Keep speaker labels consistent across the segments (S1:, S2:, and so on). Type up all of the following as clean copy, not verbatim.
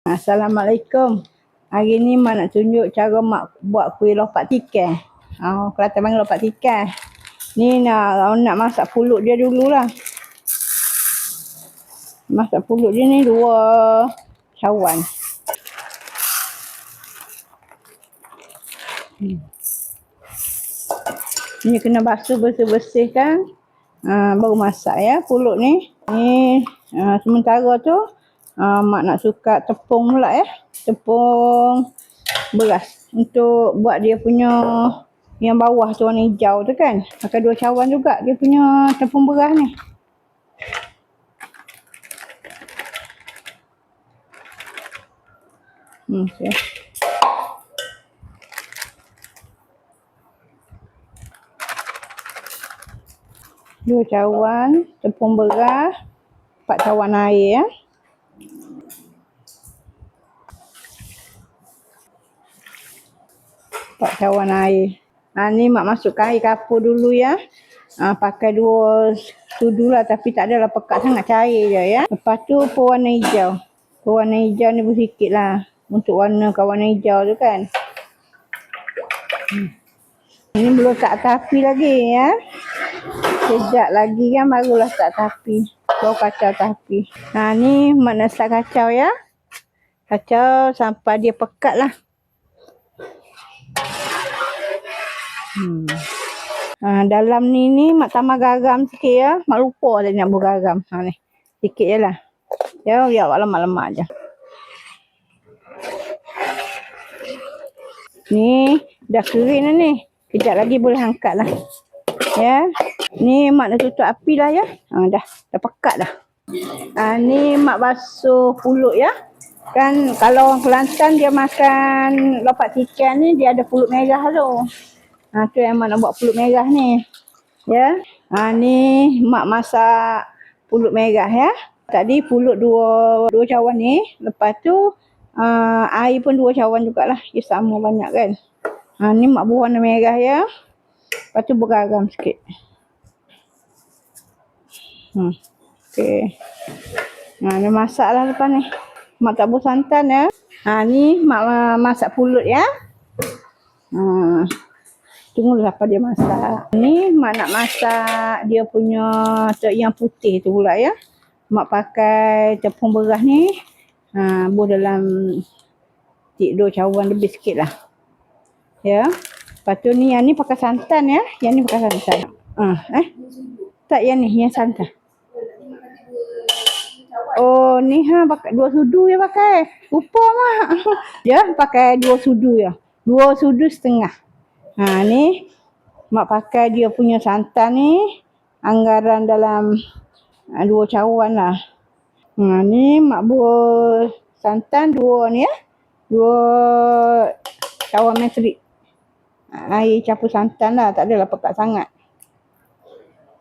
S1: Assalamualaikum. Hari ni Mak nak tunjuk cara Mak buat kuih lopak tikai. Kelantan panggil lopak tikai. Ni nak masak pulut dia dululah. Masak pulut dia ni 2 cawan. Ni kena basuh bersih-bersih kan. Baru masak ya pulut ni. Ni sementara tu Mak nak suka tepung pula ya. Tepung beras untuk buat dia punya yang bawah tu warna hijau tu kan. Pakai 2 cawan juga dia punya tepung beras ni. Okay. Dua cawan tepung beras, 4 cawan air ya. Cawan air. Ni Mak masukkan air kapur dulu ya. Pakai 2 sudu lah tapi tak adalah pekat sangat, cair je ya. Lepas tu pewarna hijau. Pewarna hijau ni bersikit lah untuk warnakan warna hijau tu kan. Ini belum tak api lagi ya. Sekejap lagi kan barulah tak api. Baru kacau api. Ni Mak nak start kacau ya. Kacau sampai dia pekat lah. Dalam ni Mak tambah garam sikit ya. Mak lupa tadi nak buat garam. Ni sikit je lah. Ya, biar awak lemak-lemak je. Ni dah kering dah ni. Kejap lagi boleh angkat lah. Ya. Ni Mak dah tutup api dah ya. Dah pekat dah. Ni Mak basuh pulut ya. Kan kalau orang Kelantan dia makan lopak tikai ni dia ada pulut merah tu. Tu yang Mak nak buat pulut merah ni. Ya. Ni Mak masak pulut merah ya. Tadi pulut 2 cawan ni. Lepas tu air pun 2 cawan jugalah. Dia sama banyak kan. Ni Mak buat warna merah ya. Lepas tu bergaram sikit. Okey. Dah masak lah lepas ni. Mak tak buat santan ya. Ni Mak masak pulut ya. Tunggulah apa dia masak. Ni Mak nak masak dia punya yang putih tu pula ya. Mak pakai tepung beras ni. Buat dalam 2 cawan lebih sikit lah. Ya. Lepas tu ni yang ni pakai santan ya. Yang ni pakai santan. Tak yang ni yang santan. Oh ni pakai 2 sudu ya pakai. Lupa Mak. Ya pakai 2 sudu ya. 2 sudu setengah. Ni Mak pakai dia punya santan ni anggaran dalam 2 cawan lah. Ni Mak buat santan 2 ni ya. 2 cawan metrik. Air campur santan lah, tak adalah pekat sangat.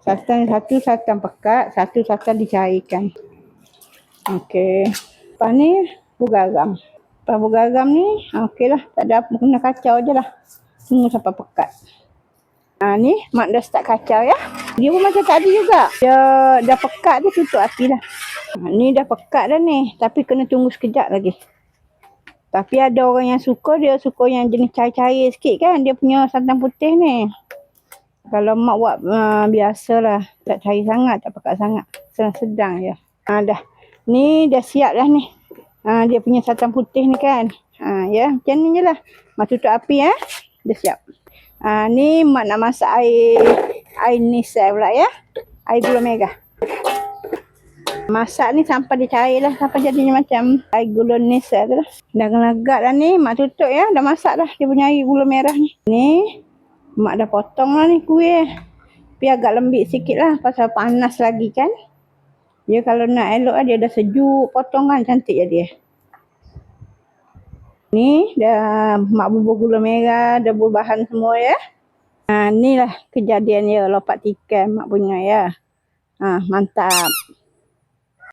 S1: Santan satu santan pekat, satu santan dicairkan. Okey. Lepas ni garam. Lepas garam ni okeylah, tak ada apa, kena kacau je lah. Tunggu sampai pekat. Ni Mak dah start kacau ya. Dia pun macam tadi juga. Dia dah pekat dia tutup api lah. Ni dah pekat dah ni. Tapi kena tunggu sekejap lagi. Tapi ada orang yang dia suka yang jenis cair-cair sikit kan. Dia punya santan putih ni. Kalau Mak buat biasalah. Tak cair sangat, tak pekat sangat. Sedang-sedang je. Dah. Ni dah siap dah ni. Dia punya santan putih ni kan. Ya, macam ni je lah. Mak tutup api ya. Dah siap. Ni Mak nak masak air nisai pula ya. Air gula merah. Masak ni sampai dia cair lah. Sampai jadinya macam air gula nisai tu lah. Dah agak dah ni. Mak tutup ya. Dah masak dah. Dia punya air gula merah ni. Ni Mak dah potong lah ni kuih. Tapi agak lembik sikit lah. Pasal panas lagi kan. Dia kalau nak elok dia dah sejuk. Potong kan cantik je dia. Ni dah Mak bubur gula merah. Dah bubur bahan semua ya. Ni lah kejadian dia lopak tikai Mak punya ya. Mantap.